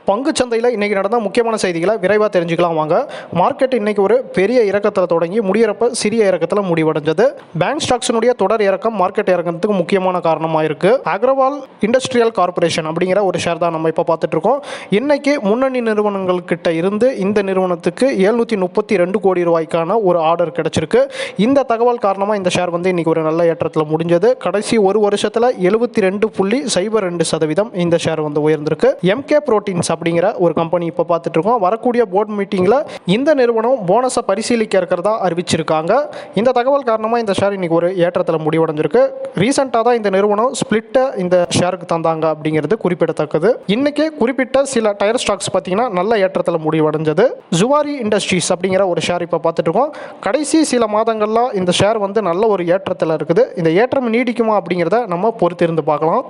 பங்குச்சந்தையில் இன்றைக்கி நடந்த முக்கியமான செய்திகளை விரைவாக தெரிஞ்சுக்கலாம் வாங்க. மார்க்கெட் இன்றைக்கி ஒரு பெரிய இறக்கத்தில் தொடங்கி முடியிறப்ப சிறிய இறக்கத்தில் முடிவடைஞ்சது. பேங்க் ஸ்டாக்ஸினுடைய தொடர் இறக்கம் மார்க்கெட் இறக்கத்துக்கு முக்கியமான காரணமாக இருக்குது. அக்ரவால் இண்டஸ்ட்ரியல் கார்பரேஷன் அப்படிங்கிற ஒரு ஷேர் தான் நம்ம இப்போ பார்த்துட்ருக்கோம். இன்றைக்கி முன்னணி நிறுவனங்கள்கிட்ட இருந்து இந்த நிறுவனத்துக்கு 732 கோடி ரூபாய்க்கான ஒரு ஆர்டர் கிடச்சிருக்கு. இந்த தகவல் காரணமாக இந்த ஷேர் வந்து இன்றைக்கி ஒரு நல்ல ஏற்றத்தில் முடிஞ்சது. கடைசி ஒரு வருஷத்தில் 72.02% இந்த ஷேர் வந்து உயர்ந்திருக்கு. எம்கே புரோட்டீன்ஸ் அப்படிங்கிற ஒரு கம்பெனி இப்போ பார்த்துட்டு இருக்கோம். வரக்கூடிய போர்டு மீட்டிங்கில் இந்த நிறுவனம் போனஸை பரிசீலிக்க இருக்கிறதா அறிவிச்சிருக்காங்க. இந்த தகவல் காரணமாக இந்த ஷேர் இன்னைக்கு ஒரு ஏற்றத்தில் முடிவடைஞ்சிருக்கு. ரீசெண்டாக தான் இந்த நிறுவனம் ஸ்பிளிட்டை இந்த ஷேருக்கு தந்தாங்க அப்படிங்கிறது குறிப்பிடத்தக்கது. இன்னைக்கு குறிப்பிட்ட சில டயர் ஸ்டாக்ஸ் பார்த்தீங்கன்னா நல்ல ஏற்றத்தில் முடிவடைஞ்சது. ஜுவாரி இண்டஸ்ட்ரீஸ் அப்படிங்கிற ஒரு ஷேர் இப்போ பார்த்துட்டு இருக்கோம். கடைசி சில மாதங்கள்ல இந்த ஷேர் வந்து நல்ல ஒரு ஏற்றத்தில் இருக்குது. இந்த ஏற்றம் நீடிக்குமா அப்படிங்கிறத நம்ம பொறுத்திருந்து பார்க்கலாம்.